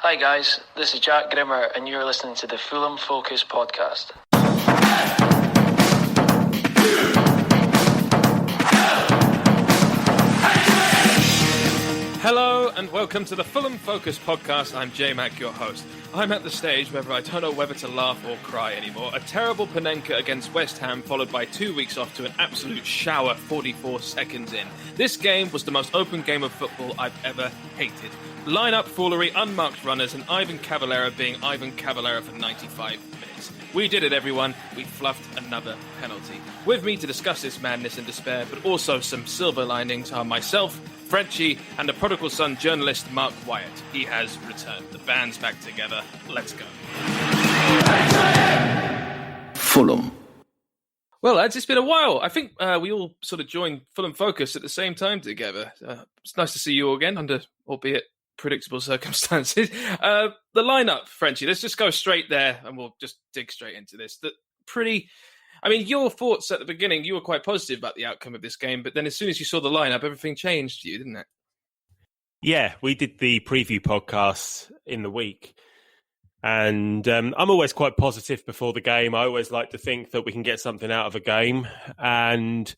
Hi guys, this is Jack Grimmer and you're listening to the Fulham Focus podcast. Hello and welcome to the Fulham Focus podcast. I'm Jmac, your host. I'm at the stage where I don't know whether to laugh or cry anymore. A terrible Panenka against West Ham, followed by 2 weeks off to an absolute shower 44 seconds in. This game was the most open game of football I've ever hated. Line-up foolery, unmarked runners, and Ivan Cavallera being Ivan Cavallera for 95 minutes. We did it, everyone. We fluffed another penalty. With me to discuss this madness and despair, but also some silver linings, are myself, Frenchie, and the prodigal son journalist Mark Wyatt. He has returned. The band's back together. Let's go. Fulham. Well, lads, it's been a while. I think we all sort of joined Fulham Focus at the same time together. It's nice to see you all again, under albeit predictable circumstances. The lineup, Frenchie, let's just go straight there and we'll just dig straight into this. Your thoughts at the beginning, you were quite positive about the outcome of this game, but then as soon as you saw the lineup, everything changed for you, didn't it? Yeah, we did the preview podcast in the week. And I'm always quite positive before the game. I always like to think that we can get something out of a game. And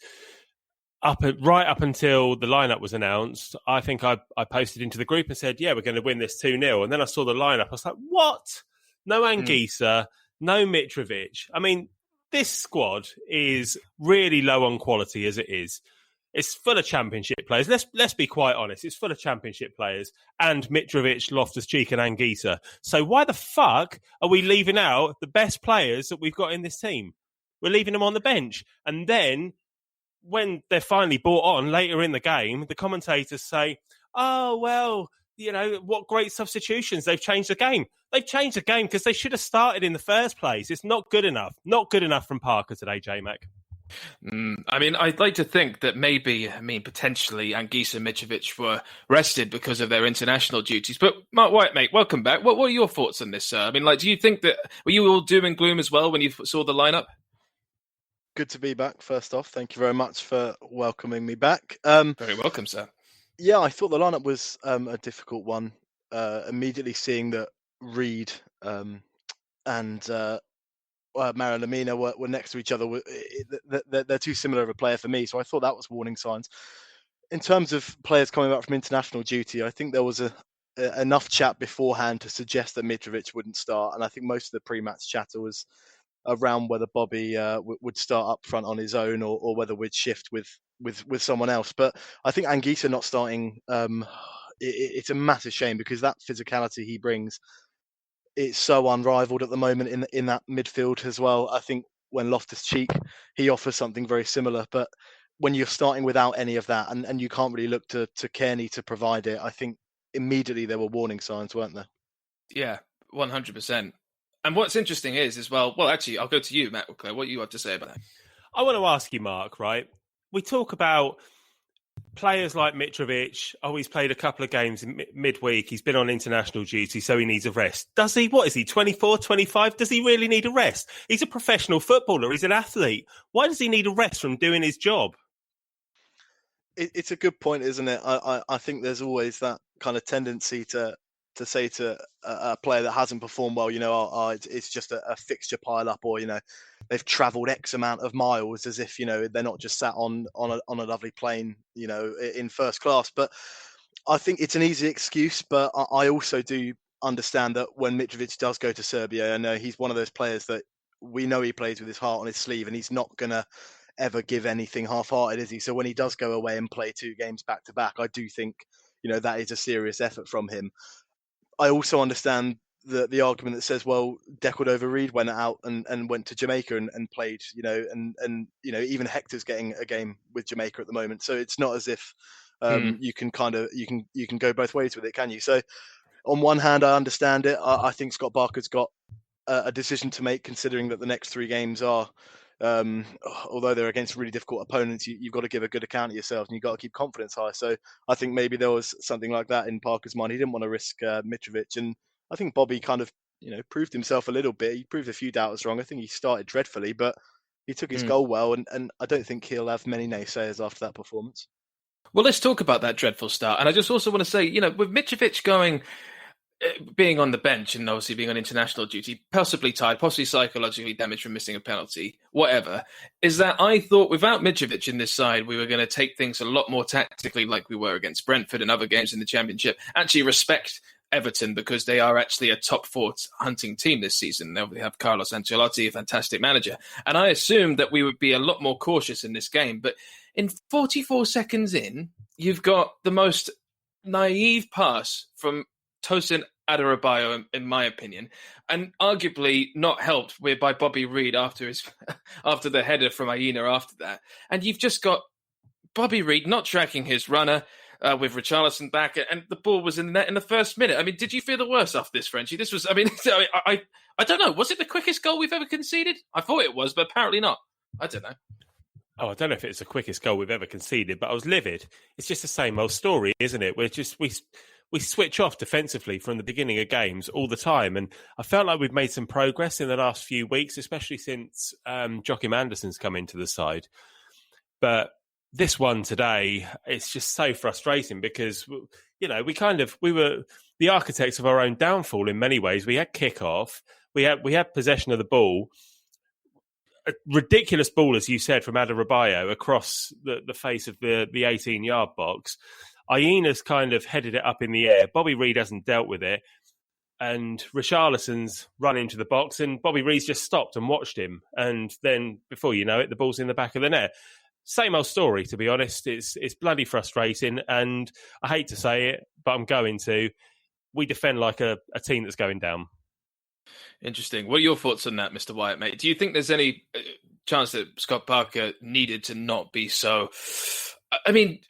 right up until the lineup was announced, I think I posted into the group and said, yeah, we're going to win this 2-0. And then I saw the lineup. I was like, what? No Anguissa, no Mitrovic. I mean, this squad is really low on quality as it is. It's full of championship players. Let's be quite honest. It's full of championship players and Mitrovic, Loftus-Cheek and Anguissa. So why the fuck are we leaving out the best players that we've got in this team? We're leaving them on the bench. And then when they're finally brought on later in the game, the commentators say, oh, well, you know, what great substitutions. They've changed the game. They've changed the game because they should have started in the first place. It's not good enough. Not good enough from Parker today, J-Mac. I'd like to think that potentially Anguissa and Mitrovic were rested because of their international duties. But Mark Wyatt, mate, welcome back. What were your thoughts on this, sir? Do you think that, were you all doom and gloom as well when you saw the lineup? Good to be back, first off. Thank you very much for welcoming me back. Very welcome, sir. Yeah, I thought the lineup was a difficult one. Immediately seeing that Reed and Mara Lamina were next to each other. They're too similar of a player for me, so I thought that was warning signs. In terms of players coming back from international duty, I think there was enough chat beforehand to suggest that Mitrovic wouldn't start, and I think most of the pre-match chatter was around whether Bobby would start up front on his own or whether we'd shift with someone else. But I think Anguissa not starting, it's a massive shame because that physicality he brings, it's so unrivaled at the moment in that midfield as well. I think when Loftus-Cheek, he offers something very similar, but when you're starting without any of that and you can't really look to Kearney to provide it, I think immediately there were warning signs, weren't there? Yeah, 100%. And what's interesting is well, actually, I'll go to you, Matt. What do you have to say about that? I want to ask you, Mark, right? We talk about players like Mitrovic. Oh, he's played a couple of games in midweek. He's been on international duty, so he needs a rest. Does he? What is he, 24, 25? Does he really need a rest? He's a professional footballer. He's an athlete. Why does he need a rest from doing his job? It's a good point, isn't it? I think there's always that kind of tendency to say to a player that hasn't performed well, it's just a fixture pile up, or they've travelled X amount of miles, as if they're not just sat on a lovely plane, in first class. But I think it's an easy excuse. But I also do understand that when Mitrovic does go to Serbia, I know he's one of those players that we know he plays with his heart on his sleeve, and he's not gonna ever give anything half-hearted, is he? So when he does go away and play 2 games back to back, I do think that is a serious effort from him. I also understand the argument that says, well, Decordova-Reid went out and went to Jamaica and played, and even Hector's getting a game with Jamaica at the moment. So it's not as if you can go both ways with it, can you? So on one hand, I understand it. I think Scott Barker's got a decision to make, considering that the next 3 games are, although they're against really difficult opponents, you've got to give a good account of yourselves and you've got to keep confidence high. So I think maybe there was something like that in Parker's mind. He didn't want to risk Mitrovic, and I think Bobby kind of proved himself a little bit. He proved a few doubters wrong. I think he started dreadfully, but he took his goal well, and I don't think he'll have many naysayers after that performance. Well, let's talk about that dreadful start. And I just also want to say, with Mitrovic going, being on the bench and obviously being on international duty, possibly tired, possibly psychologically damaged from missing a penalty, whatever, is that I thought without Mitrovic in this side, we were going to take things a lot more tactically like we were against Brentford and other games in the Championship. Actually respect Everton because they are actually a top four hunting team this season. They have Carlos Ancelotti, a fantastic manager. And I assumed that we would be a lot more cautious in this game. But in 44 seconds in, you've got the most naive pass from Tosin Adarabioyo, in my opinion, and arguably not helped by Bobby Reid after the header from Aina after that. And you've just got Bobby Reid not tracking his runner with Richarlison back, and the ball was in the net in the first minute. I mean, did you feel the worst after this, Frenchie? This was, I mean, I don't know. Was it the quickest goal we've ever conceded? I thought it was, but apparently not. I don't know. Oh, I don't know if it's the quickest goal we've ever conceded, but I was livid. It's just the same old story, isn't it? We switch off defensively from the beginning of games all the time. And I felt like we've made some progress in the last few weeks, especially since Joachim Andersen's come into the side. But this one today, it's just so frustrating because, you know, we were the architects of our own downfall in many ways. We had kick-off, we had possession of the ball, a ridiculous ball, as you said, from Adarabioyo across the face of the 18-yard box. Aina's kind of headed it up in the air. Bobby Reid hasn't dealt with it. And Richarlison's run into the box and Bobby Reid's just stopped and watched him. And then, before you know it, the ball's in the back of the net. Same old story, to be honest. It's bloody frustrating. And I hate to say it, but I'm going to. We defend like a team that's going down. Interesting. What are your thoughts on that, Mr. Wyatt, mate? Do you think there's any chance that Scott Parker needed to not be so... I mean...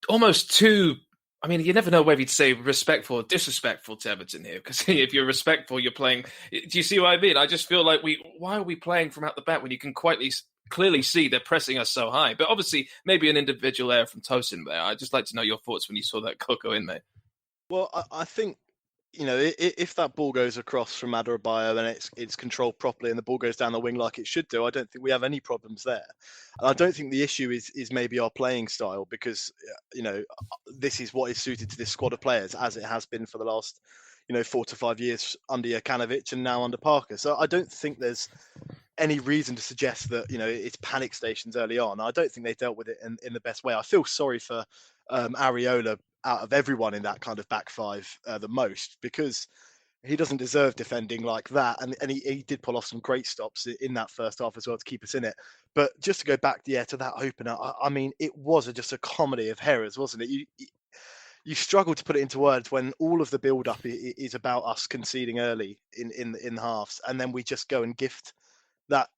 almost too, I mean, you never know whether you'd say respectful or disrespectful to Everton here, because if you're respectful, you're playing. Do you see what I mean? I just feel like why are we playing from out the back when you can clearly see they're pressing us so high? But obviously, maybe an individual error from Tosin there. I'd just like to know your thoughts when you saw that goal go in, mate. Well, I think, you know, if that ball goes across from Adarabioyo and it's controlled properly and the ball goes down the wing like it should do, I don't think we have any problems there. And I don't think the issue is maybe our playing style because, you know, this is what is suited to this squad of players as it has been for the last, you know, 4 to 5 years under Jokanovic and now under Parker. So I don't think there's any reason to suggest that, you know, it's panic stations early on. I don't think they dealt with it in the best way. I feel sorry for Areola out of everyone in that kind of back five the most, because he doesn't deserve defending like that. And he did pull off some great stops in that first half as well to keep us in it. But just to go back to that opener, I mean, it was just a comedy of errors, wasn't it? You struggle to put it into words when all of the build-up is about us conceding early in the halves, and then we just go and gift that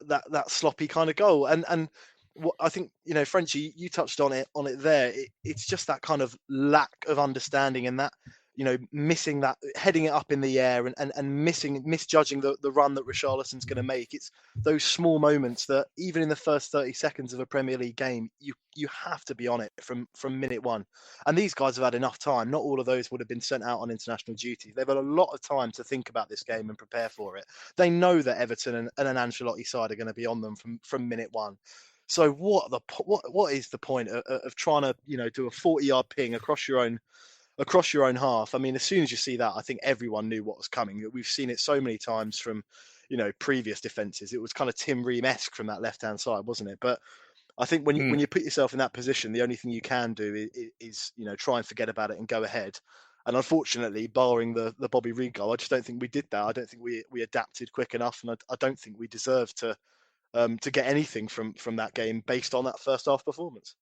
sloppy kind of goal. And what I think, you know, Frenchie, you touched on it there. It's just that kind of lack of understanding and that, you know, missing that, heading it up in the air and misjudging the run that Richarlison's going to make. It's those small moments that even in the first 30 seconds of a Premier League game, you have to be on it from minute one. And these guys have had enough time. Not all of those would have been sent out on international duty. They've had a lot of time to think about this game and prepare for it. They know that Everton and an Ancelotti side are going to be on them from minute one. So what is the point of trying to, you know, do a 40-yard ping across your own half? I mean, as soon as you see that, I think everyone knew what was coming. We've seen it so many times from, you know, previous defenses. It was kind of Tim Ream-esque from that left-hand side, wasn't it? But I think when you put yourself in that position, the only thing you can do is you know, try and forget about it and go ahead. And unfortunately, barring the Bobby Reid goal, I just don't think we did that. I don't think we adapted quick enough, and I don't think we deserve to get anything from that game based on that first half performance.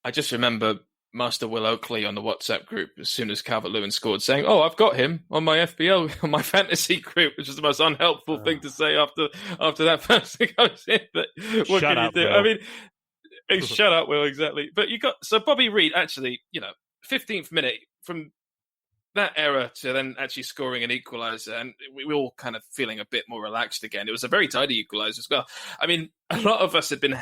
I just remember Master Will Oakley on the WhatsApp group as soon as Calvert-Lewin scored saying, "Oh, I've got him on my FPL, on my fantasy group," which is the most unhelpful thing to say after that first thing goes in. But what can you do? Will. I mean, shut up, Will, exactly. But so Bobby Reid actually, you know, 15th minute from that error to then actually scoring an equaliser, and we were all kind of feeling a bit more relaxed again. It was a very tidy equaliser as well. I mean, a lot of us had been,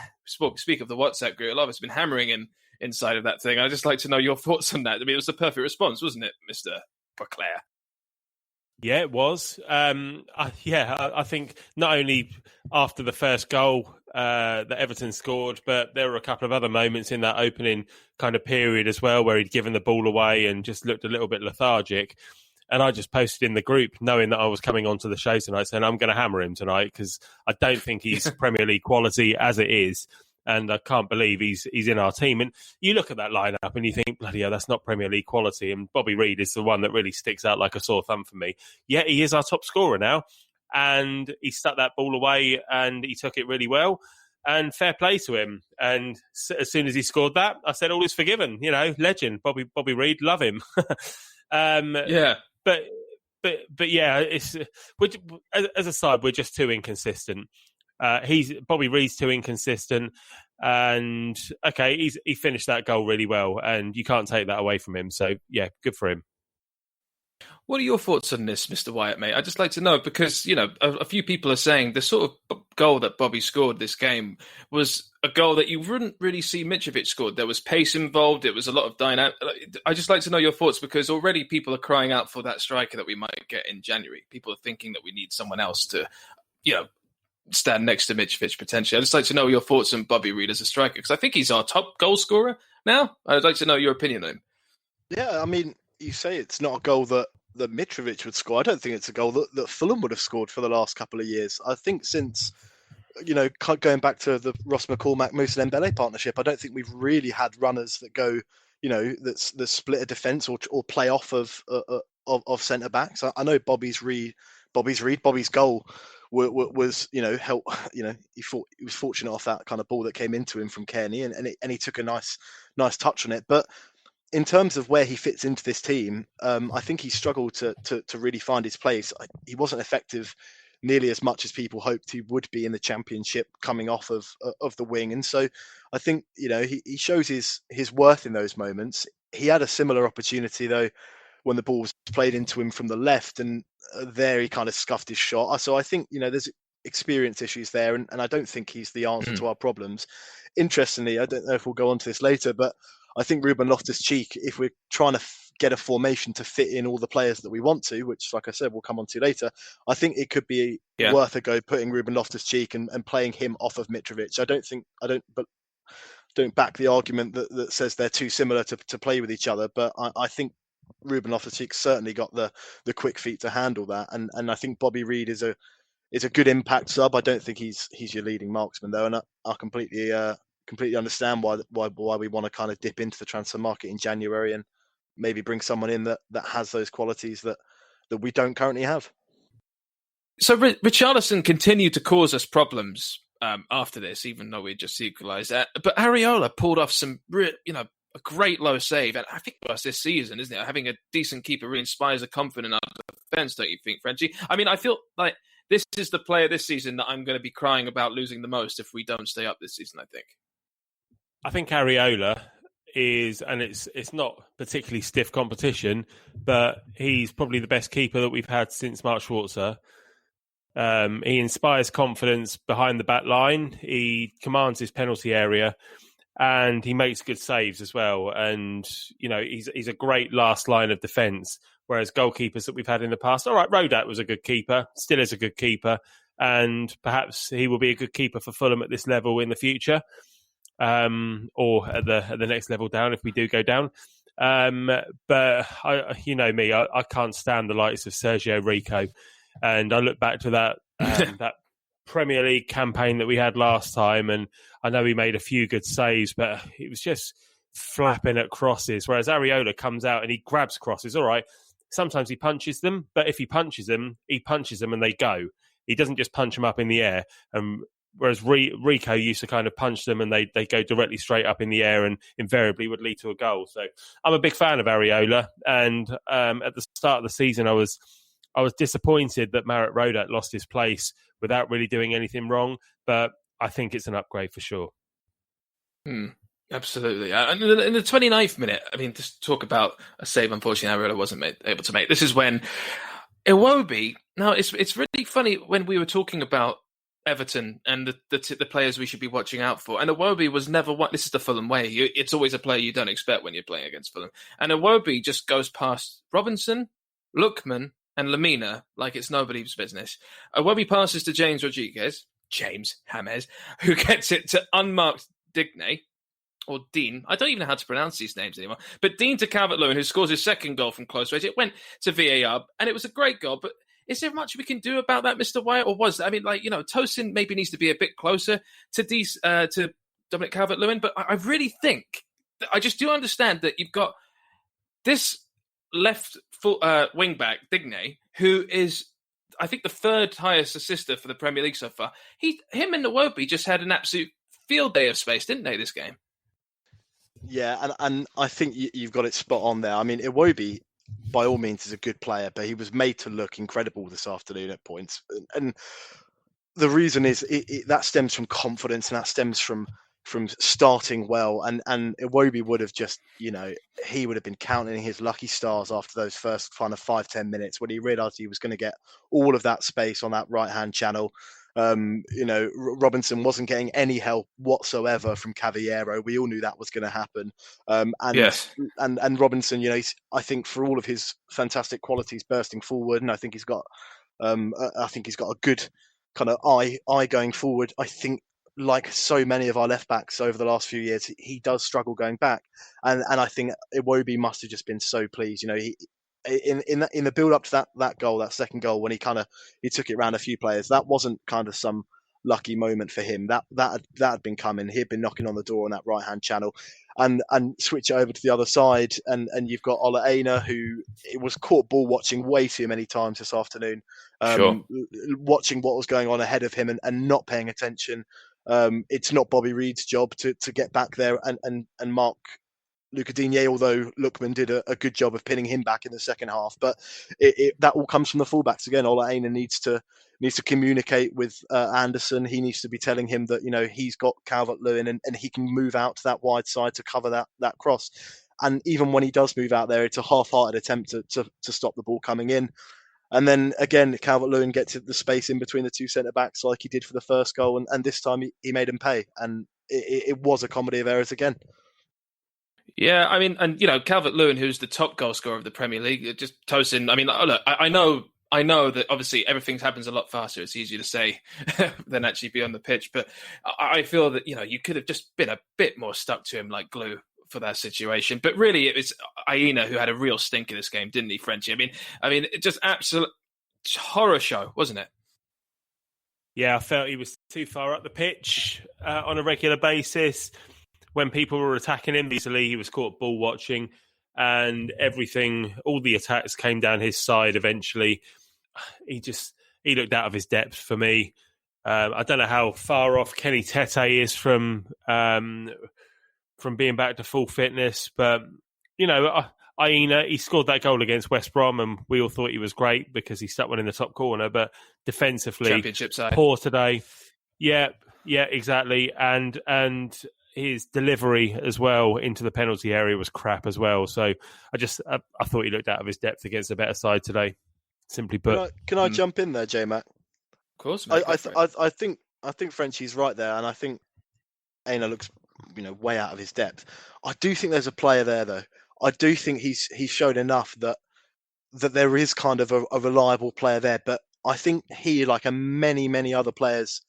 speak of the WhatsApp group, a lot of us have been hammering inside of that thing. I'd just like to know your thoughts on that. I mean, it was a perfect response, wasn't it, Mr. Beauclair? Yeah, it was. I think not only after the first goal, that Everton scored, but there were a couple of other moments in that opening kind of period as well where he'd given the ball away and just looked a little bit lethargic. And I just posted in the group, knowing that I was coming onto the show tonight, saying I'm going to hammer him tonight because I don't think he's Premier League quality as it is. And I can't believe he's in our team. And you look at that lineup and you think, bloody hell, that's not Premier League quality. And Bobby Reid is the one that really sticks out like a sore thumb for me. Yeah, he is our top scorer now. And he stuck that ball away and he took it really well. And fair play to him. And as soon as he scored that, I said, all is forgiven. You know, legend, Bobby Reid, love him. Yeah. But yeah, it's as a side, we're just too inconsistent. Bobby Reid's too inconsistent, and okay, he finished that goal really well, and you can't take that away from him. So yeah, good for him. What are your thoughts on this, Mr. Wyatt, mate? I'd just like to know because, you know, a few people are saying the sort of goal that Bobby scored this game was a goal that you wouldn't really see Mitrovic scored. There was pace involved. It was a lot of dynamic. I'd just like to know your thoughts because already people are crying out for that striker that we might get in January. People are thinking that we need someone else to, you know, stand next to Mitrovic potentially. I'd just like to know your thoughts on Bobby Reid as a striker because I think he's our top goal scorer now. I'd like to know your opinion on him. Yeah, I mean, you say it's not a goal that Mitrovic would score. I don't think it's a goal that Fulham would have scored for the last couple of years. I think since, you know, going back to the Ross McCormack, Moussa Dembele partnership, I don't think we've really had runners that go, you know, that split a defence or play off of centre backs. I know Bobby's goal was, you know, help. You know, he was fortunate off that kind of ball that came into him from Kearney, and he took a nice touch on it, but. In terms of where he fits into this team, I think he struggled to really find his place. He wasn't effective nearly as much as people hoped he would be in the Championship coming off of the wing. And so I think, you know, he shows his worth in those moments. He had a similar opportunity, though, when the ball was played into him from the left. And there he kind of scuffed his shot. So I think, you know, there's experience issues there. And I don't think he's the answer to our problems. Interestingly, I don't know if we'll go on to this later, but I think Ruben Loftus-Cheek, if we're trying to get a formation to fit in all the players that we want to, which, like I said, we'll come on to later, I think it could be worth a go putting Ruben Loftus-Cheek and playing him off of Mitrovic. I don't back the argument that says they're too similar to play with each other, but I think Ruben Loftus-Cheek certainly got the quick feet to handle that, and I think Bobby Reid is a good impact sub. I don't think he's your leading marksman though, and I completely understand why we want to kind of dip into the transfer market in January and maybe bring someone in that has those qualities that we don't currently have. So Richarlison continued to cause us problems after this, even though we just equalised that. But Areola pulled off some, you know, a great low save, and I think for us this season, isn't it? Having a decent keeper re-inspires a confidence in our defence, don't you think, Frenchie? I mean, I feel like this is the player this season that I'm going to be crying about losing the most if we don't stay up this season, I think Areola is, and it's not particularly stiff competition, but he's probably the best keeper that we've had since Mark Schwarzer. He inspires confidence behind the back line. He commands his penalty area, and he makes good saves as well. And you know, he's a great last line of defence. Whereas goalkeepers that we've had in the past, all right, Rodat was a good keeper, still is a good keeper, and perhaps he will be a good keeper for Fulham at this level in the future. Or at the next level down if we do go down. But you know me, I can't stand the likes of Sergio Rico, and I look back to that that Premier League campaign that we had last time, and I know he made a few good saves, but it was just flapping at crosses. Whereas Areola comes out and he grabs crosses. All right, sometimes he punches them, but if he punches them and they go. He doesn't just punch them up in the air. Whereas Rico used to kind of punch them and they go directly straight up in the air and invariably would lead to a goal. So I'm a big fan of Areola. And at the start of the season, I was disappointed that Marat Rodat lost his place without really doing anything wrong. But I think it's an upgrade for sure. Absolutely. And in the 29th minute, I mean, just talk about a save, unfortunately, Areola wasn't able to make. This is when Iwobi... Now, it's really funny when we were talking about Everton and the players we should be watching out for. And Iwobi was never one. This is the Fulham way. It's always a player you don't expect when you're playing against Fulham. And Iwobi just goes past Robinson, Lookman, and Lamina like it's nobody's business. Iwobi passes to James Rodriguez. James James, who gets it to unmarked Digne. Or Dean. I don't even know how to pronounce these names anymore. But Dean to Calvert-Lewin, who scores his second goal from close range. It went to VAR, and it was a great goal. But is there much we can do about that, Mr. Wyatt? Or was I mean, Tosin maybe needs to be a bit closer to Dominic Calvert-Lewin. But I really think, I just do understand that you've got this left wing back, Digne, who is, I think, the third highest assister for the Premier League so far. Him and Iwobi just had an absolute field day of space, didn't they, this game? Yeah, and I think you've got it spot on there. I mean, Iwobi, by all means, is a good player, but he was made to look incredible this afternoon at points. And the reason is that stems from confidence, and that stems from starting well. And Iwobi would have just, he would have been counting his lucky stars after those first kind of 5-10 minutes when he realised he was going to get all of that space on that right-hand channel. Robinson wasn't getting any help whatsoever from Cavallero. We all knew that was going to happen. And Robinson, I think for all of his fantastic qualities bursting forward, and I think he's got a good kind of eye going forward. I think, like so many of our left backs over the last few years, he does struggle going back, and I think Iwobi must have just been so pleased. In the build up to that goal, that second goal, when he took it around a few players, that wasn't kind of some lucky moment for him. That had been coming. He'd been knocking on the door on that right hand channel, and switch it over to the other side, and you've got Ola Aina, who was caught ball watching way too many times this afternoon, watching what was going on ahead of him and not paying attention. It's not Bobby Reid's job to get back there and mark Luca Digne, although Lookman did a good job of pinning him back in the second half. But that all comes from the fullbacks again. Ola Aina needs to communicate with Anderson. He needs to be telling him that he's got Calvert-Lewin and he can move out to that wide side to cover that cross. And even when he does move out there, it's a half-hearted attempt to stop the ball coming in. And then again, Calvert-Lewin gets the space in between the two centre-backs like he did for the first goal. And this time he made him pay. And it was a comedy of errors again. Yeah, I mean, and Calvert-Lewin, who's the top goal scorer of the Premier League, just Tosin. I mean, look, I know that obviously everything happens a lot faster. It's easier to say than actually be on the pitch. But I feel that you could have just been a bit more stuck to him like glue for that situation. But really, it was Aina who had a real stink in this game, didn't he, Frenchie? I mean, it just absolute horror show, wasn't it? Yeah, I felt he was too far up the pitch on a regular basis. When people were attacking him easily, he was caught ball watching, and all the attacks came down his side eventually. He looked out of his depth for me. I don't know how far off Kenny Tete is from being back to full fitness, but Aina, he scored that goal against West Brom, and we all thought he was great because he stuck one in the top corner. But defensively, Championship side, poor today. Yeah, exactly, and his delivery as well into the penalty area was crap as well. So I thought he looked out of his depth against a better side today. Simply put, can I jump in there, Jmac? Of course, mate, I think Frenchie's right there, and I think Aina looks way out of his depth. I do think there's a player there though. I do think he's shown enough that there is kind of a reliable player there. But I think he, like many other players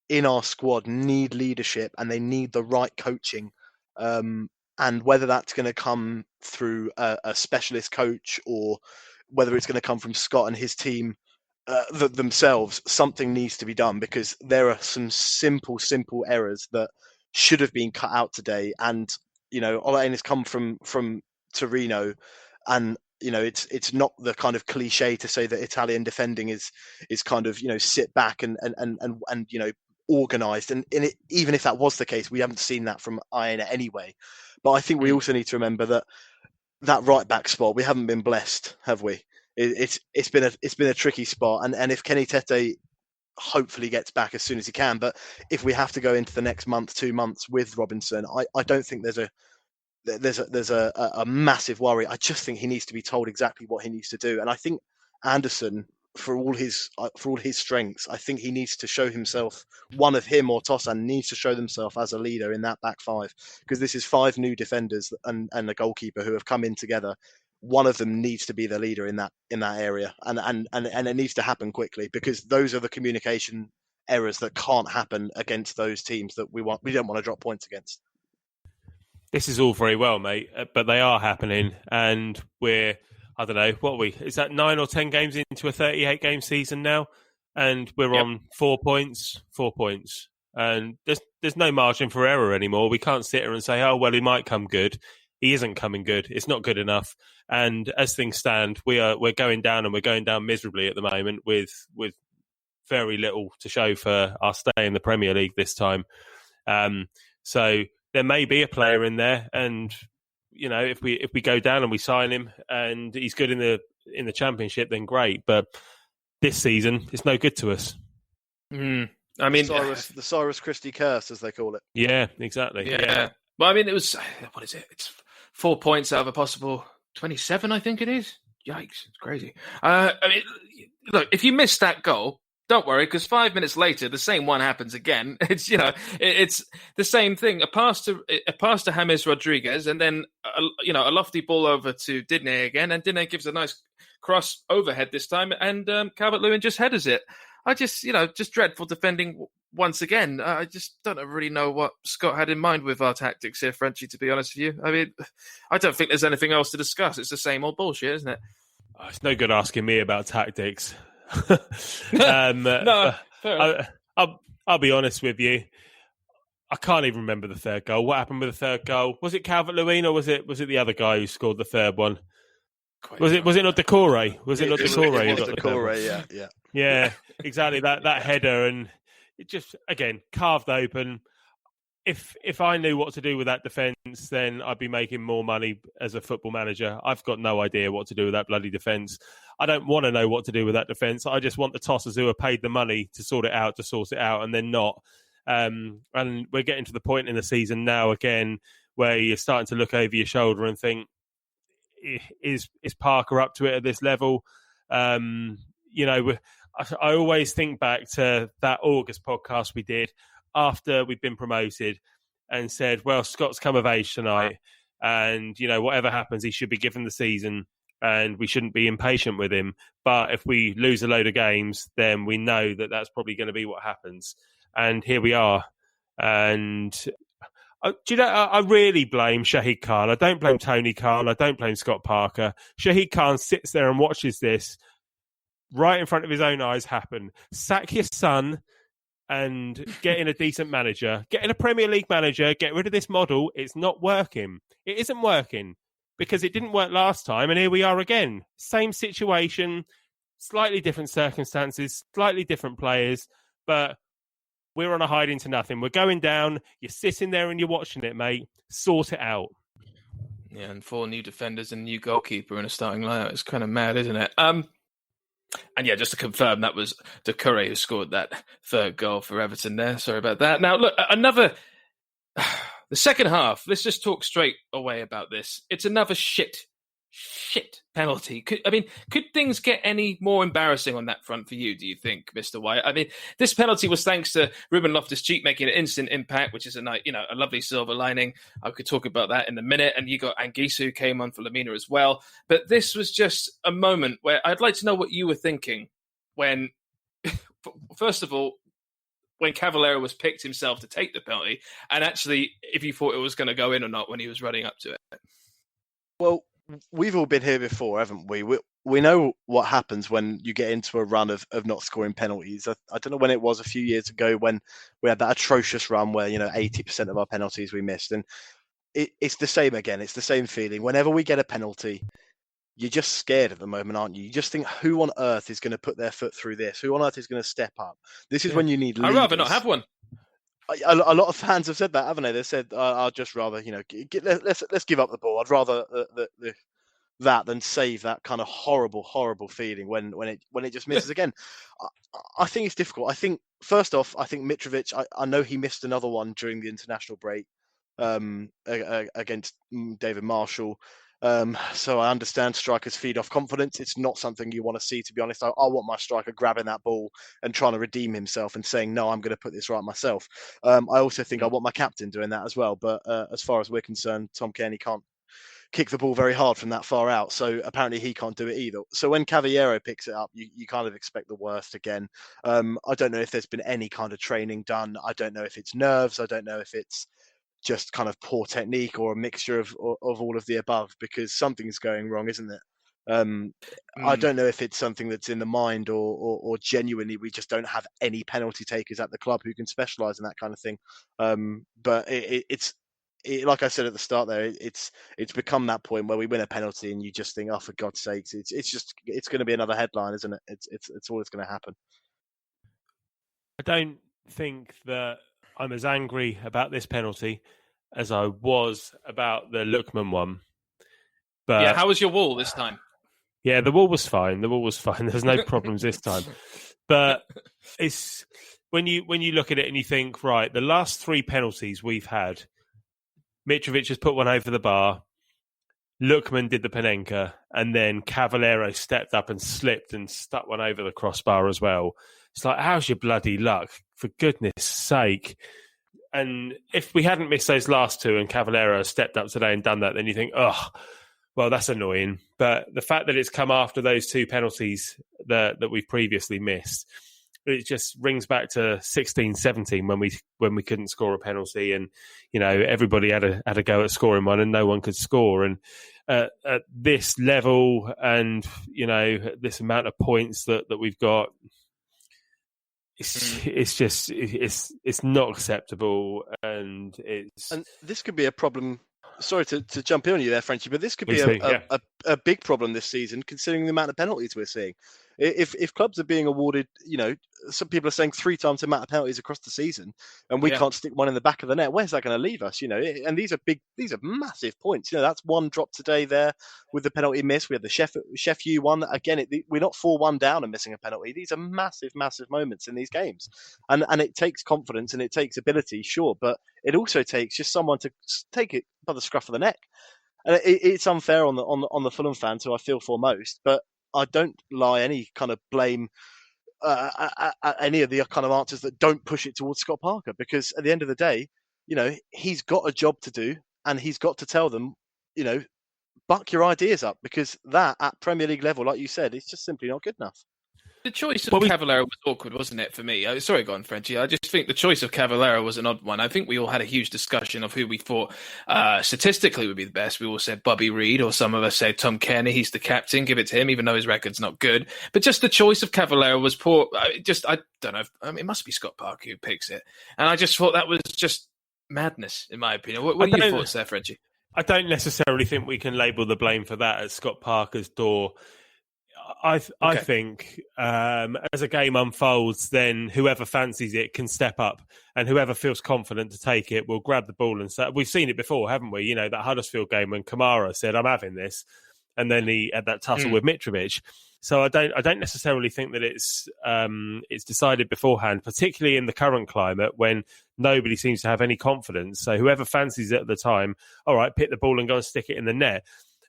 in our squad, need leadership and they need the right coaching. And whether that's going to come through a specialist coach or whether it's going to come from Scott and his team themselves, something needs to be done, because there are some simple errors that should have been cut out today. And Ola Aina has come from Torino, and it's not the kind of cliche to say that Italian defending is kind of sit back and organised, and even if that was the case, we haven't seen that from Aina anyway. But I think we also need to remember that right back spot, we haven't been blessed, have we? It's been a tricky spot, and if Kenny Tete hopefully gets back as soon as he can, but if we have to go into the next month, 2 months with Robinson, I don't think there's a massive worry. I just think he needs to be told exactly what he needs to do, and I think Anderson, for all his strengths, I think he needs to show himself. One of him or Tosan needs to show themselves as a leader in that back five, because this is 5 new defenders and a goalkeeper who have come in together. One of them needs to be the leader in that area, and it needs to happen quickly, because those are the communication errors that can't happen against those teams that we don't want to drop points against. This is all very well, mate, but they are happening, and we're, I don't know, is that 9 or 10 games into a 38-game season now? And we're on 4 points, and there's no margin for error anymore. We can't sit here and say, oh, well, he might come good. He isn't coming good. It's not good enough. And as things stand, we're going down, and we're going down miserably at the moment with very little to show for our stay in the Premier League this time. So there may be a player in there, and if we go down and we sign him and he's good in the Championship, then great. But this season, it's no good to us. I mean, the Cyrus Christie curse, as they call it. Yeah, exactly. Yeah. Well, I mean, it was, what is it? It's 4 points out of a possible 27, I think it is. Yikes, it's crazy. I mean, look, if you miss that goal, don't worry, because 5 minutes later, the same one happens again. It's it's the same thing. A pass to James Rodriguez, and then a lofty ball over to Digne again, and Digne gives a nice cross overhead this time, and Calvert-Lewin just headers it. I just dreadful defending once again. I just don't really know what Scott had in mind with our tactics here, Frenchie, to be honest with you. I mean, I don't think there's anything else to discuss. It's the same old bullshit, isn't it? Oh, it's no good asking me about tactics. No, fair enough. I'll be honest with you. I can't even remember the third goal. What happened with the third goal? Was it Calvert-Lewin, or was it the other guy who scored the third one? Was it not Decore? Was it not Decore? It was Decore, yeah. Yeah, exactly. That header, and it just, again, carved open. If I knew what to do with that defence, then I'd be making more money as a football manager. I've got no idea what to do with that bloody defence. I don't want to know what to do with that defence. I just want the tossers who are paid the money to sort it out, and then not. And we're getting to the point in the season now, again, where you're starting to look over your shoulder and think, is Parker up to it at this level? I always think back to that August podcast we did after we'd been promoted and said, well, Scott's come of age tonight, and whatever happens, he should be given the season, and we shouldn't be impatient with him. But if we lose a load of games, then we know that that's probably going to be what happens. And here we are. And I really blame Shahid Khan. I don't blame Tony Khan. I don't blame Scott Parker. Shahid Khan sits there and watches this right in front of his own eyes happen. Sack your son and get in a decent manager. Get in a Premier League manager. Get rid of this model. It's not working. It isn't working because it didn't work last time, and here we are again. Same situation, slightly different circumstances, slightly different players, but we're on a hiding to nothing. We're going down. You're sitting there and you're watching it, mate. Sort it out. Yeah, and 4 new defenders and a new goalkeeper and a starting lineup. It's kind of mad, isn't it? And yeah, just to confirm, that was Decore who scored that third goal for Everton there. Sorry about that. Now, look, the second half, let's just talk straight away about this. It's another shit penalty. Could things get any more embarrassing on that front for you, do you think, Mr. Wyatt? I mean, this penalty was thanks to Ruben Loftus-Cheek making an instant impact, which is a lovely silver lining. I could talk about that in a minute. And you got Anguissa, who came on for Lamina as well. But this was just a moment where I'd like to know what you were thinking when, first of all, when Cavallero was picked himself to take the penalty, and actually if you thought it was going to go in or not when he was running up to it. Well, we've all been here before, haven't we? We know what happens when you get into a run of not scoring penalties. I don't know when it was, a few years ago, when we had that atrocious run where 80% of our penalties we missed, and it's the same again. It's the same feeling. Whenever we get a penalty, you're just scared at the moment, aren't you? You just think, who on earth is going to put their foot through this? Who on earth is going to step up? This is when you need leaders. I'd rather not have one. A lot of fans have said that, haven't they? They said, "I'd just rather, let's give up the ball. I'd rather that than save that kind of horrible feeling when it just misses again." I think it's difficult. I think first off, I think Mitrovic. I know he missed another one during the international break against David Marshall. So I understand strikers feed off confidence. It's not something you want to see, to be honest. I want my striker grabbing that ball and trying to redeem himself and saying, no, I'm going to put this right myself. I also think I want my captain doing that as well. But as far as we're concerned, Tom Cairney can't kick the ball very hard from that far out. So apparently he can't do it either. So when Cavallero picks it up, you kind of expect the worst again. I don't know if there's been any kind of training done. I don't know if it's nerves. I don't know if it's just kind of poor technique or a mixture of all of the above, because something's going wrong, isn't it? I don't know if it's something that's in the mind or genuinely we just don't have any penalty takers at the club who can specialise in that kind of thing. But it's like I said at the start there, it's become that point where we win a penalty and you just think, oh, for God's sakes, it's going to be another headline, isn't it? It's all that's going to happen. I don't think that I'm as angry about this penalty as I was about the Lookman one. But yeah, how was your wall this time? Yeah, the wall was fine. There's no problems this time. But it's when you look at it and you think, right, the last 3 penalties we've had, Mitrovic has put one over the bar, Lookman did the Panenka, and then Cavallero stepped up and slipped and stuck one over the crossbar as well. It's like, how's your bloody luck? For goodness sake. And if we hadn't missed those last 2 and Cavallero stepped up today and done that, then you think, oh, well, that's annoying. But the fact that it's come after those 2 penalties that we've previously missed, it just rings back to 16-17 when we couldn't score a penalty, and everybody had a go at scoring one and no one could score. And at this level and this amount of points that we've got, it's not acceptable, and this could be a problem. Sorry to jump in on you there, Frenchie, but this could be a big problem this season, considering the amount of penalties we're seeing. If clubs are being awarded, some people are saying 3 times the amount of penalties across the season, and we can't stick one in the back of the net, where's that going to leave us? And these are massive points. That's one drop today there with the penalty miss. We had the Chef U one. Again, we're not 4-1 down and missing a penalty. These are massive, massive moments in these games, and it takes confidence and it takes ability, sure, but it also takes just someone to take it by the scruff of the neck. And it's unfair on the Fulham fans, who I feel for most, but I don't lie any kind of blame any of the kind of answers that don't push it towards Scott Parker, because at the end of the day, he's got a job to do, and he's got to tell them, buck your ideas up, because that at Premier League level, like you said, it's just simply not good enough. The choice of Cavallero was awkward, wasn't it, for me? Sorry, go on, Frenchie. I just think the choice of Cavallero was an odd one. I think we all had a huge discussion of who we thought statistically would be the best. We all said Bobby Reid, or some of us said Tom Kearney. He's the captain. Give it to him, even though his record's not good. But just the choice of Cavallero was poor. I don't know. It must be Scott Parker who picks it. And I just thought that was just madness, in my opinion. What are your thoughts there, Frenchie? I don't necessarily think we can label the blame for that at Scott Parker's door. I think as a game unfolds, then whoever fancies it can step up, and whoever feels confident to take it will grab the ball and say, we've seen it before, haven't we? That Huddersfield game when Kamara said, I'm having this, and then he had that tussle with Mitrovic. So I don't necessarily think that it's decided beforehand, particularly in the current climate when nobody seems to have any confidence. So whoever fancies it at the time, all right, pick the ball and go and stick it in the net.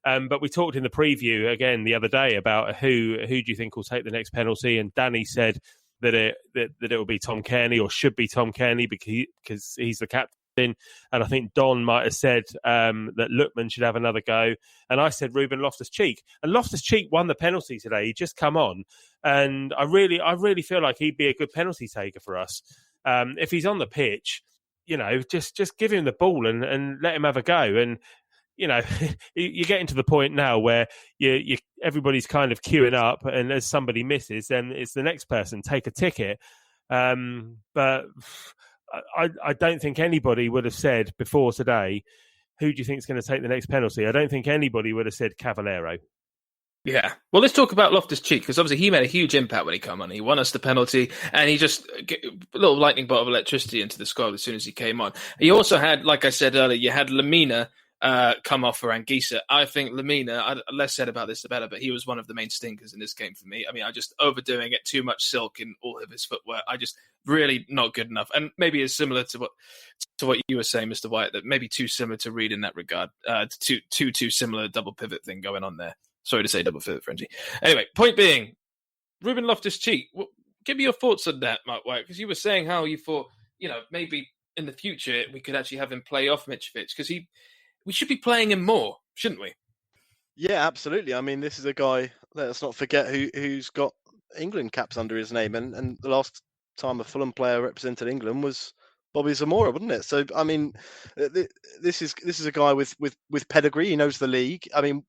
But we talked in the preview again the other day about who do you think will take the next penalty, and Danny said that it will be Tom Kearney, or should be Tom Kearney, because he's the captain. And I think Don might have said that Lookman should have another go, and I said Ruben Loftus-Cheek. And Loftus-Cheek won the penalty today. He just come on, and I really feel like he'd be a good penalty taker for us if he's on the pitch. Just give him the ball and let him have a go. And you're getting to the point now where you everybody's kind of queuing up, and as somebody misses, then it's the next person, take a ticket. But I don't think anybody would have said before today, who do you think is going to take the next penalty? I don't think anybody would have said Cavallero. Yeah. Well, let's talk about Loftus-Cheek, because obviously he made a huge impact when he came on. He won us the penalty, and he just a little lightning bolt of electricity into the squad as soon as he came on. He also had, like I said earlier, you had Lamina come off for Anguissa. I think Lamina, less said about this the better, but he was one of the main stinkers in this game for me. I mean, I just overdoing it, too much silk in all of his footwork. I just really not good enough. And maybe it's similar to what you were saying, Mr. Wyatt, that maybe too similar to Reid in that regard. Too similar double pivot thing going on there. Sorry to say double pivot, Frenchie. Anyway, point being, Ruben Loftus-Cheek, give me your thoughts on that, Mark Wyatt, because you were saying how you thought, maybe in the future we could actually have him play off Mitrovic, because we should be playing him more. shouldn't we? Yeah, absolutely. I mean, this is a guy, let's not forget, who's got England caps under his name. And the last time a Fulham player represented England was Bobby Zamora, wasn't it? So, I mean, this is a guy with pedigree. He knows the league. I mean,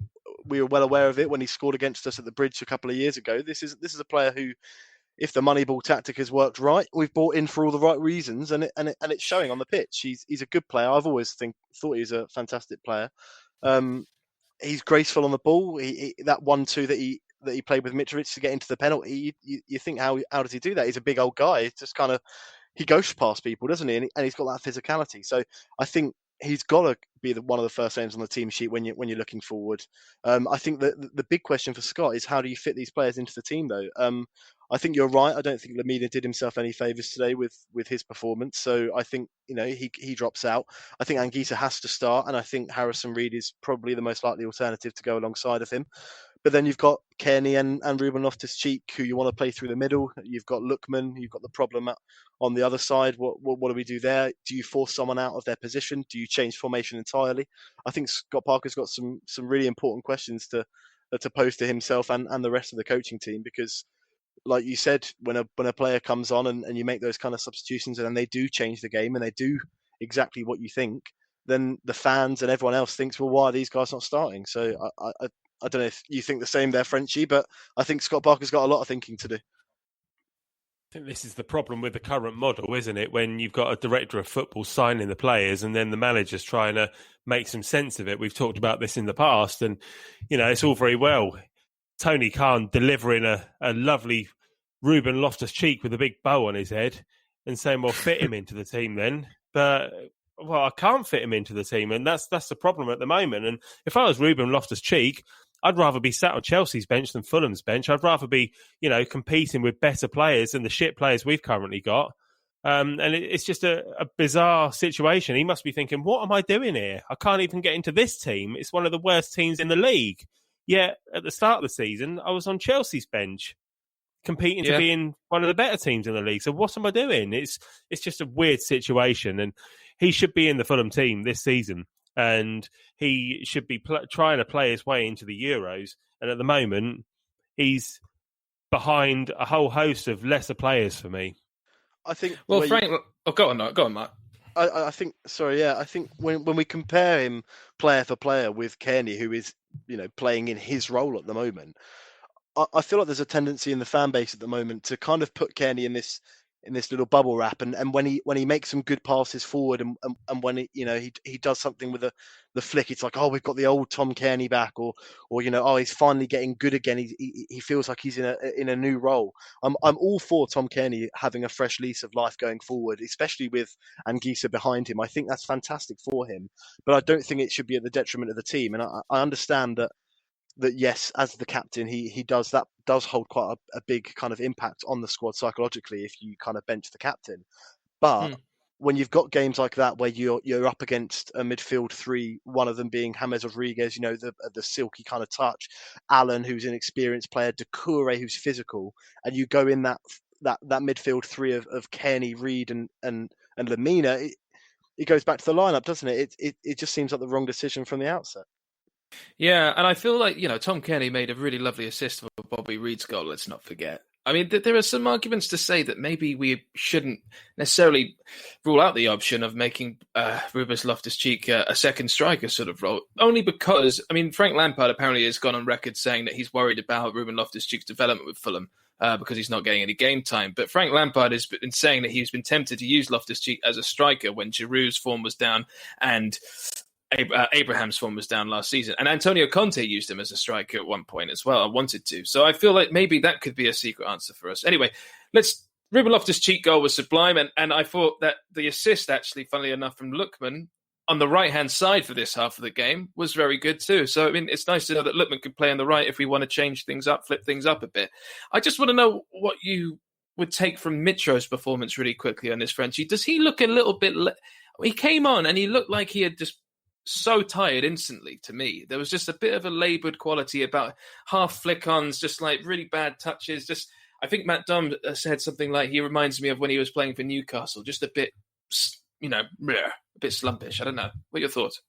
we were well aware of it when he scored against us at the Bridge a couple of years ago. This is a player who, if the Moneyball tactic has worked right, we've brought in for all the right reasons, and it's showing on the pitch. He's a good player. I've always thought he's a fantastic player. He's graceful on the ball. That 1-2 that he played with Mitrovic to get into the penalty. You think, how does he do that? He's a big old guy. It's just kind of, he goes past people, doesn't he? And he's got that physicality. So I think he's got to be one of the first names on the team sheet when you're looking forward. I think that the big question for Scott is, how do you fit these players into the team, though? I think you're right. I don't think Lemina did himself any favours today with his performance. So I think, he drops out. I think Anguissa has to start, and I think Harrison Reed is probably the most likely alternative to go alongside of him. But then you've got Kearney and Ruben Loftus-Cheek, who you want to play through the middle. You've got Lookman. You've got the problem on the other side. What do we do there? Do you force someone out of their position? Do you change formation entirely? I think Scott Parker's got some really important questions to pose to himself and the rest of the coaching team, because, like you said, when a player comes on and you make those kind of substitutions and then they do change the game and they do exactly what you think, then the fans and everyone else thinks, well, why are these guys not starting? So I don't know if you think the same there, Frenchie, but I think Scott Parker's got a lot of thinking to do. I think this is the problem with the current model, isn't it? When you've got a director of football signing the players and then the manager's trying to make some sense of it. We've talked about this in the past, and, it's all very well Tony Khan delivering a lovely Ruben Loftus-Cheek with a big bow on his head and saying, well, fit him into the team then. But, well, I can't fit him into the team, and that's the problem at the moment. And if I was Ruben Loftus-Cheek, I'd rather be sat on Chelsea's bench than Fulham's bench. I'd rather be, competing with better players than the shit players we've currently got. And it's just a bizarre situation. He must be thinking, what am I doing here? I can't even get into this team. It's one of the worst teams in the league. Yet, at the start of the season, I was on Chelsea's bench, competing to be in one of the better teams in the league. So what am I doing? It's just a weird situation. And he should be in the Fulham team this season. And he should be trying to play his way into the Euros. And at the moment, he's behind a whole host of lesser players for me. I think. Well, Frank, go on, Mark. I think. Sorry, yeah. I think when we compare him player for player with Kearney, who is playing in his role at the moment, I feel like there's a tendency in the fan base at the moment to kind of put Kearney in this little bubble wrap, and when he makes some good passes forward, and when he does something with the flick, it's like, oh, we've got the old Tom Kearney back, or oh, he's finally getting good again. He feels like he's in a new role. I'm all for Tom Kearney having a fresh lease of life going forward, especially with Anguissa behind him. I think that's fantastic for him, but I don't think it should be at the detriment of the team. And I understand that yes, as the captain, he does hold quite a big kind of impact on the squad psychologically if you kind of bench the captain. But when you've got games like that where you're up against a midfield three, one of them being James Rodriguez, the silky kind of touch, Allen, who's an experienced player, Doucouré, who's physical, and you go in that midfield three of Kearney, Reed, and Lemina, it goes back to the lineup, doesn't it? It just seems like the wrong decision from the outset. Yeah, and I feel like, Tom Kearney made a really lovely assist for Bobby Reed's goal, let's not forget. I mean, there are some arguments to say that maybe we shouldn't necessarily rule out the option of making Ruben Loftus-Cheek a second striker sort of role, only because, Frank Lampard apparently has gone on record saying that he's worried about Ruben Loftus-Cheek's development with Fulham because he's not getting any game time. But Frank Lampard has been saying that he's been tempted to use Loftus-Cheek as a striker when Giroud's form was down and Abraham's form was down last season, and Antonio Conte used him as a striker at one point as well. I wanted to, so I feel like maybe that could be a secret answer for us. Anyway, Ruben Loftus-Cheek goal was sublime, and I thought that the assist, actually, funnily enough, from Lookman on the right-hand side for this half of the game was very good too. So, it's nice to know that Lookman can play on the right if we want to change things up, flip things up a bit. I just want to know what you would take from Mitro's performance really quickly on this, Frenchie. Does he look a little bit... He came on and he looked like he had just so tired instantly to me. There was just a bit of a laboured quality about half flick-ons, just like really bad touches. Just, I think Matt Dunn said something like he reminds me of when he was playing for Newcastle, just a bit, a bit slumpish. I don't know. What are your thoughts?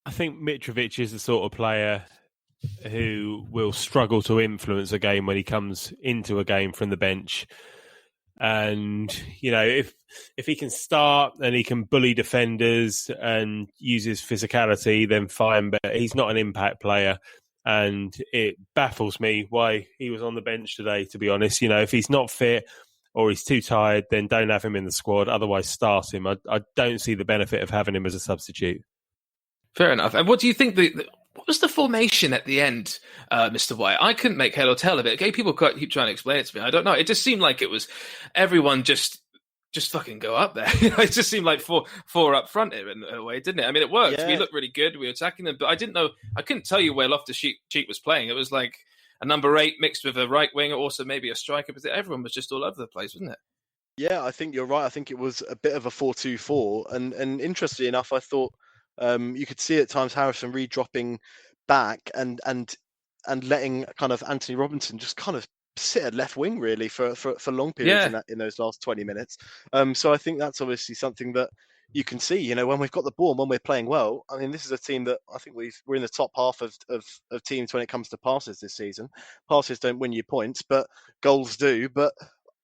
I think Mitrovic is the sort of player who will struggle to influence a game when he comes into a game from the bench. And, if he can start and he can bully defenders and use his physicality, then fine. But he's not an impact player. And it baffles me why he was on the bench today, to be honest. If he's not fit or he's too tired, then don't have him in the squad. Otherwise, start him. I don't see the benefit of having him as a substitute. Fair enough. And what do you think what was the formation at the end, Mr. Wyatt? I couldn't make head or tail of it. Okay, people keep trying to explain it to me. I don't know. It just seemed like it was everyone just fucking go up there. It just seemed like four up front in a way, didn't it? I mean, it worked. Yeah. We looked really good. We were attacking them, but I couldn't tell you where Loftus-Cheek was playing. It was like a number 8 mixed with a right winger, also maybe a striker, but everyone was just all over the place, wasn't it? Yeah, I think you're right. I think it was a bit of a 4-2-4. And interestingly enough, I thought you could see at times Harrison Reed dropping back and letting kind of Anthony Robinson just kind of sit at left wing really for long periods in those last 20 minutes. So I think that's obviously something that you can see, when we've got the ball and when we're playing well. I mean, this is a team that I think we're in the top half of teams when it comes to passes this season. Passes don't win you points, but goals do. But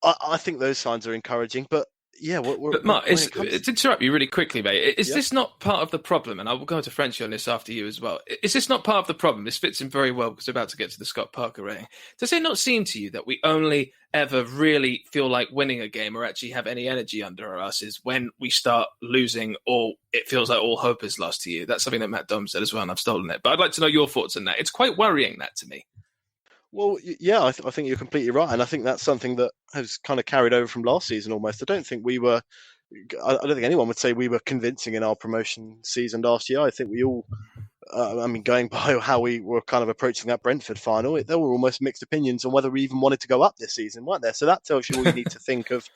I think those signs are encouraging. But yeah, but Mark, to interrupt you really quickly, mate, is this not part of the problem? And I will go to Frenchie on this after you as well. Is this not part of the problem? This fits in very well because we're about to get to the Scott Parker rating. Does it not seem to you that we only ever really feel like winning a game or actually have any energy under our asses when we start losing, or it feels like all hope is lost to you? That's something that Matt Dom said as well, and I've stolen it. But I'd like to know your thoughts on that. It's quite worrying, that, to me. Well, yeah, I think you're completely right. And I think that's something that has kind of carried over from last season almost. I don't think anyone would say we were convincing in our promotion season last year. I think we all, going by how we were kind of approaching that Brentford final, there were almost mixed opinions on whether we even wanted to go up this season, weren't there? So that tells you all you need to think of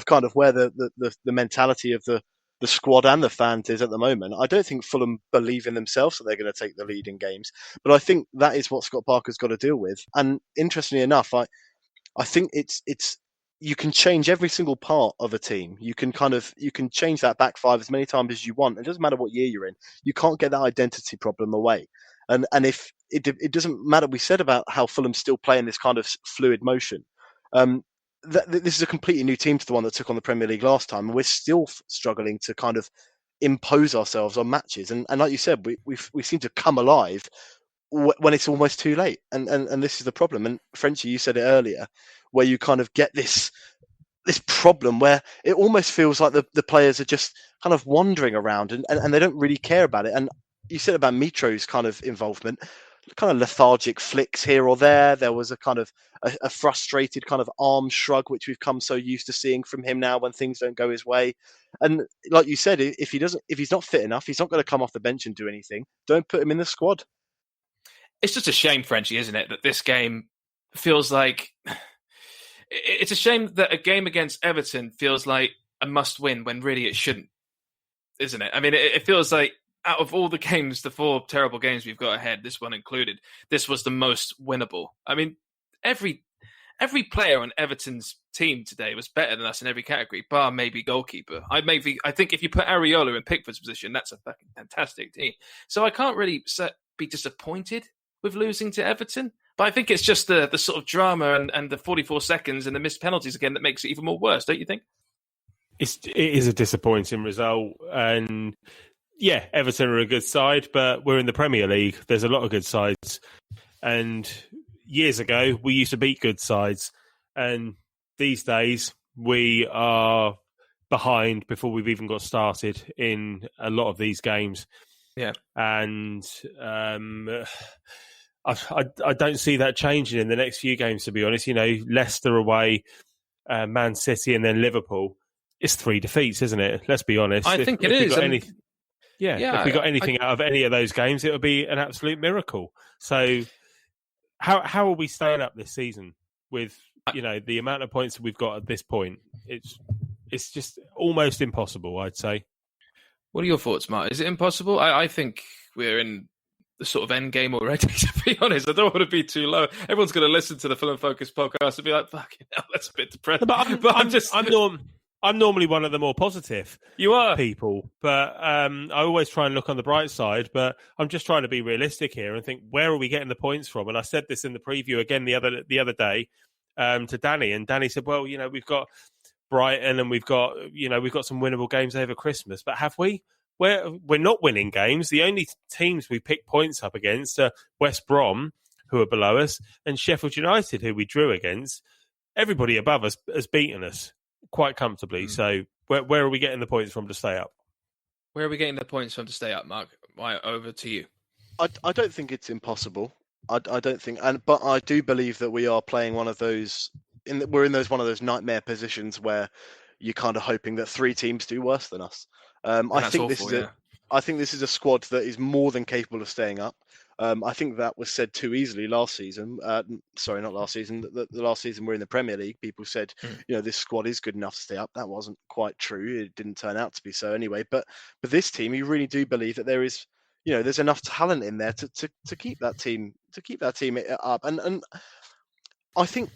kind of where the mentality of the squad and the fans is at the moment. I don't think Fulham believe in themselves that they're going to take the lead in games, but I think that is what Scott Parker's got to deal with. And interestingly enough, I think it's you can change every single part of a team. You can change that back five as many times as you want. It doesn't matter what year you're in. You can't get that identity problem away. And if it doesn't matter, we said about how Fulham still play in this kind of fluid motion. This is a completely new team to the one that took on the Premier League last time. And we're still struggling to kind of impose ourselves on matches. And like you said, we seem to come alive when it's almost too late. And this is the problem. And Frenchie, you said it earlier, where you kind of get this problem where it almost feels like the players are just kind of wandering around and they don't really care about it. And you said about Mitro's kind of involvement, kind of lethargic flicks here or there. There was a kind of a frustrated kind of arm shrug, which we've come so used to seeing from him now when things don't go his way. And like you said, if he's not fit enough, he's not going to come off the bench and do anything. Don't put him in the squad. It's just a shame, Frenchie, isn't it, that this game feels like... It's a shame that a game against Everton feels like a must-win when really it shouldn't, isn't it? I mean, it feels like out of all the games, the 4 terrible games we've got ahead, this one included, this was the most winnable. I mean, every player on Everton's team today was better than us in every category, bar maybe goalkeeper. I think if you put Areola in Pickford's position, that's a fucking fantastic team. So I can't really be disappointed with losing to Everton. But I think it's just the sort of drama and the 44 seconds and the missed penalties again that makes it even more worse, don't you think? It is a disappointing result. And yeah, Everton are a good side, but we're in the Premier League. There's a lot of good sides. And years ago, we used to beat good sides. And these days, we are behind before we've even got started in a lot of these games. Yeah. And... I don't see that changing in the next few games, to be honest. Leicester away, Man City, and then Liverpool. It's 3 defeats, isn't it? Let's be honest. I think it is. If we got anything out of any of those games, it would be an absolute miracle. So how are we staying up this season with the amount of points that we've got at this point? It's just almost impossible, I'd say. What are your thoughts, Mark? Is it impossible? I think we're in the sort of end game already, to be honest. I don't want to be too low. Everyone's going to listen to the Fulham Focus podcast and be like, fucking hell, that's a bit depressing. But I'm I'm normally one of the more positive You are. people, but I always try and look on the bright side. But I'm just trying to be realistic here and think, where are we getting the points from? And I said this in the preview again the other day to Danny, and Danny said, "Well, we've got Brighton and we've got some winnable games over Christmas, but have we? We're not winning games. The only teams we pick points up against are West Brom, who are below us, and Sheffield United, who we drew against. Everybody above us has beaten us quite comfortably. So where are we getting the points from to stay up? Where are we getting the points from to stay up, Mark? Over to you. I don't think it's impossible. I don't think, but I do believe that we are playing one of those. We're in one of those nightmare positions where you're kind of hoping that 3 teams do worse than us. I think this is a squad that is more than capable of staying up. I think that was said too easily last season. Sorry, not last season. The last season we're in the Premier League. People said, this squad is good enough to stay up. That wasn't quite true. It didn't turn out to be so anyway. But this team, you really do believe that there is, there's enough talent in there to keep that team up. And I think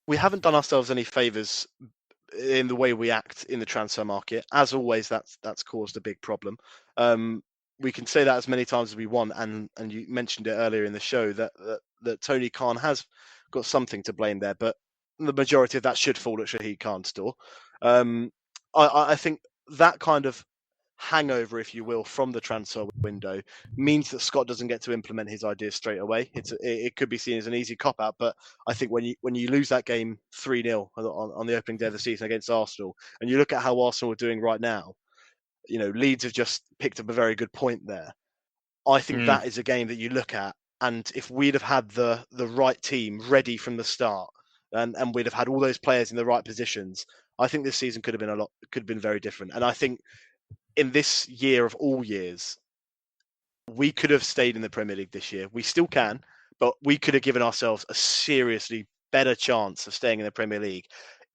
we haven't done ourselves any favours in the way we act in the transfer market. As always, that's caused a big problem. We can say that as many times as we want, and you mentioned it earlier in the show that Tony Khan has got something to blame there, but the majority of that should fall at Shahid Khan's door. I think that kind of hangover, if you will, from the transfer window means that Scott doesn't get to implement his ideas straight away. It could be seen as an easy cop out, but I think when you lose that game 3-0 on the opening day of the season against Arsenal, and you look at how Arsenal are doing right now, Leeds have just picked up a very good point there. I think that is a game that you look at, and if we'd have had the right team ready from the start, and we'd have had all those players in the right positions, I think this season could have been very different. And I think in this year of all years, we could have stayed in the Premier League this year. We still can, but we could have given ourselves a seriously better chance of staying in the Premier League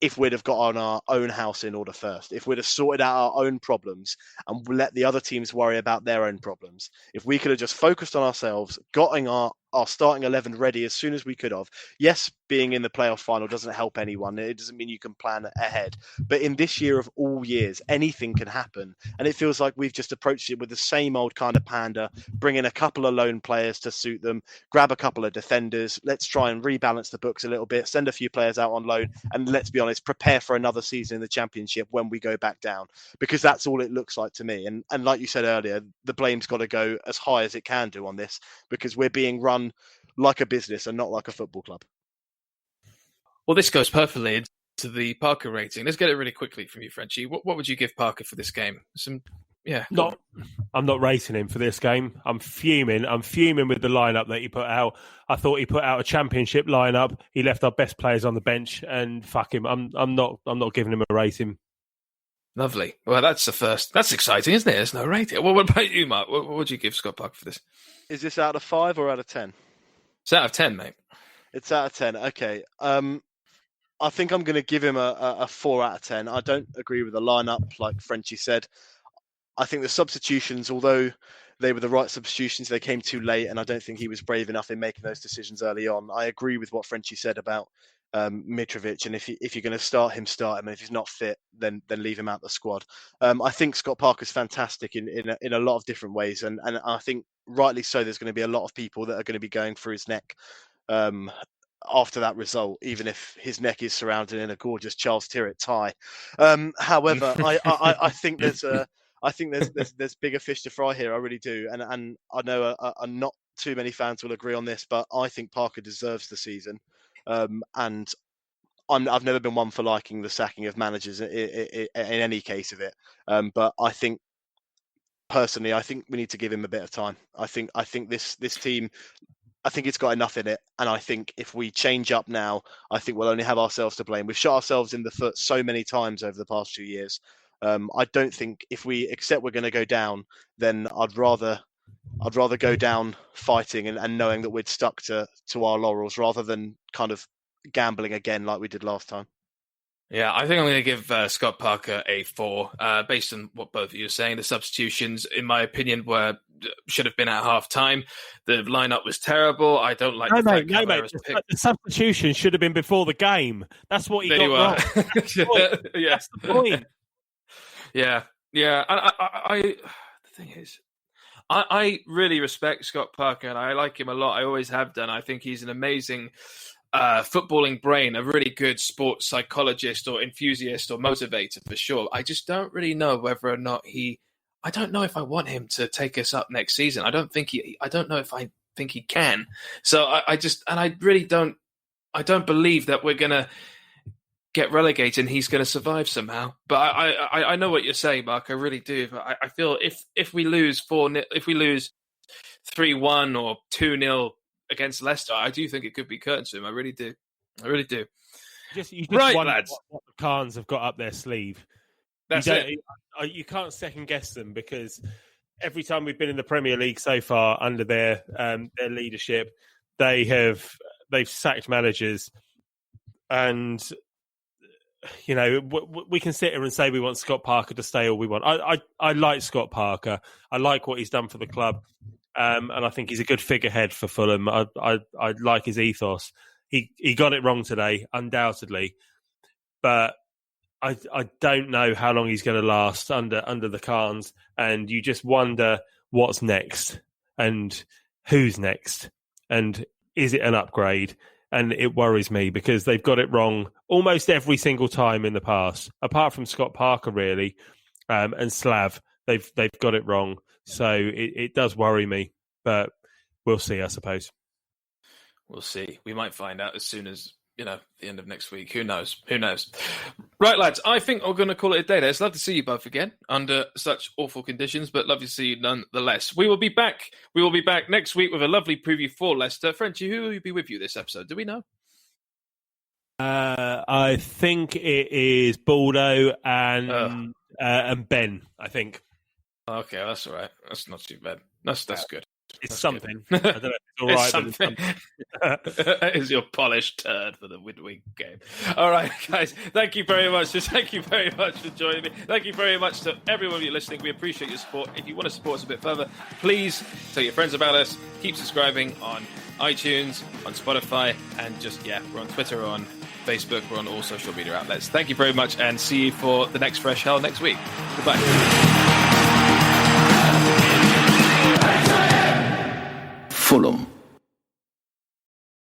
if we'd have got on our own house in order first, if we'd have sorted out our own problems and let the other teams worry about their own problems, if we could have just focused on ourselves, gotten our starting 11 ready as soon as we could have. Yes, being in the playoff final doesn't help anyone. It doesn't mean you can plan ahead. But in this year of all years, anything can happen. And it feels like we've just approached it with the same old kind of pander, bring in a couple of loan players to suit them, grab a couple of defenders. Let's try and rebalance the books a little bit, send a few players out on loan, and let's be honest, prepare for another season in the Championship when we go back down. Because that's all it looks like to me. And like you said earlier, the blame's got to go as high as it can do on this, because we're being run like a business and not like a football club. Well, this goes perfectly into the Parker rating. Let's get it really quickly from you, Frenchie. What would you give Parker for this game? I'm not rating him for this game. I'm fuming. I'm fuming with the lineup that he put out. I thought he put out a Championship lineup. He left our best players on the bench, and fuck him. I'm not giving him a rating. Lovely. Well, that's the first. That's exciting, isn't it? There's no rating. Well, what about you, Mark? What would you give Scott Parker for this? Is this out of 5 or out of 10? It's out of 10, mate. It's out of 10. Okay. I think I'm going to give him a 4 out of 10. I don't agree with the lineup, like Frenchie said. I think the substitutions, although they were the right substitutions, they came too late, and I don't think he was brave enough in making those decisions early on. I agree with what Frenchie said about Mitrovic, and if you're going to start him, and if he's not fit, then leave him out the squad. I think Scott Parker's fantastic in a lot of different ways, and I think rightly so. There's going to be a lot of people that are going to be going through his neck after that result, even if his neck is surrounded in a gorgeous Charles Tyrrell tie. However, I think there's bigger fish to fry here. I really do, and I know not too many fans will agree on this, but I think Parker deserves the season. And I've never been one for liking the sacking of managers in any case of it. But I think personally, I think we need to give him a bit of time. I think this team, I think it's got enough in it. And I think if we change up now, I think we'll only have ourselves to blame. We've shot ourselves in the foot so many times over the past 2 years. I don't think if we accept we're going to go down, then I'd rather go down fighting and knowing that we'd stuck to our laurels rather than kind of gambling again like we did last time. Yeah, I think I'm going to give Scott Parker a 4, based on what both of you are saying. The substitutions, in my opinion, should have been at half-time. The lineup was terrible. I don't like the fact Caballeros picked. The substitution should have been before the game. That's what he got wrong. That's the point. Yeah. That's the point. Yeah. The thing is, I really respect Scott Parker, and I like him a lot. I always have done. I think he's an amazing footballing brain, a really good sports psychologist or enthusiast or motivator for sure. I just don't really know whether or not I don't know if I want him to take us up next season. I don't know if I think he can. So I really don't believe that we're going to get relegated and he's going to survive somehow. But I know what you're saying, Mark. I really do. But I feel if we lose 4-0, if we lose 3-1 or 2-0 against Leicester, I do think it could be curtains to him. I really do. You just right, wonder lads. What the Khans have got up their sleeve. That's it. You can't second guess them, because every time we've been in the Premier League so far under their leadership, they've sacked managers, and we can sit here and say we want Scott Parker to stay all we want. I like Scott Parker. I like what he's done for the club. And I think he's a good figurehead for Fulham. I like his ethos. He got it wrong today, undoubtedly, but I don't know how long he's going to last under the Khans, and you just wonder what's next and who's next, and is it an upgrade? And it worries me because they've got it wrong almost every single time in the past, apart from Scott Parker, really, and Slav. They've got it wrong. So it does worry me, but we'll see, I suppose. We'll see. We might find out as soon as, the end of next week. Who knows? Right, lads, I think we're going to call it a day there. It's lovely to see you both again under such awful conditions, but lovely to see you nonetheless. We will be back. Next week with a lovely preview for Leicester. Frenchie, who will be with you this episode? Do we know? I think it is Baldo and Ben, I think. Okay, that's all right. That's not too bad. That's good. It's that's something. I don't know if it's all right. It's something. That is your polished turd for the midweek game. All right, guys. Thank you very much. Thank you very much for joining me. Thank you very much to everyone of you listening. We appreciate your support. If you want to support us a bit further, please tell your friends about us. Keep subscribing on iTunes, on Spotify, and we're on Twitter, on Facebook, we're on all social media outlets. Thank you very much, and see you for the next Fresh Hell next week. Goodbye. Fulham.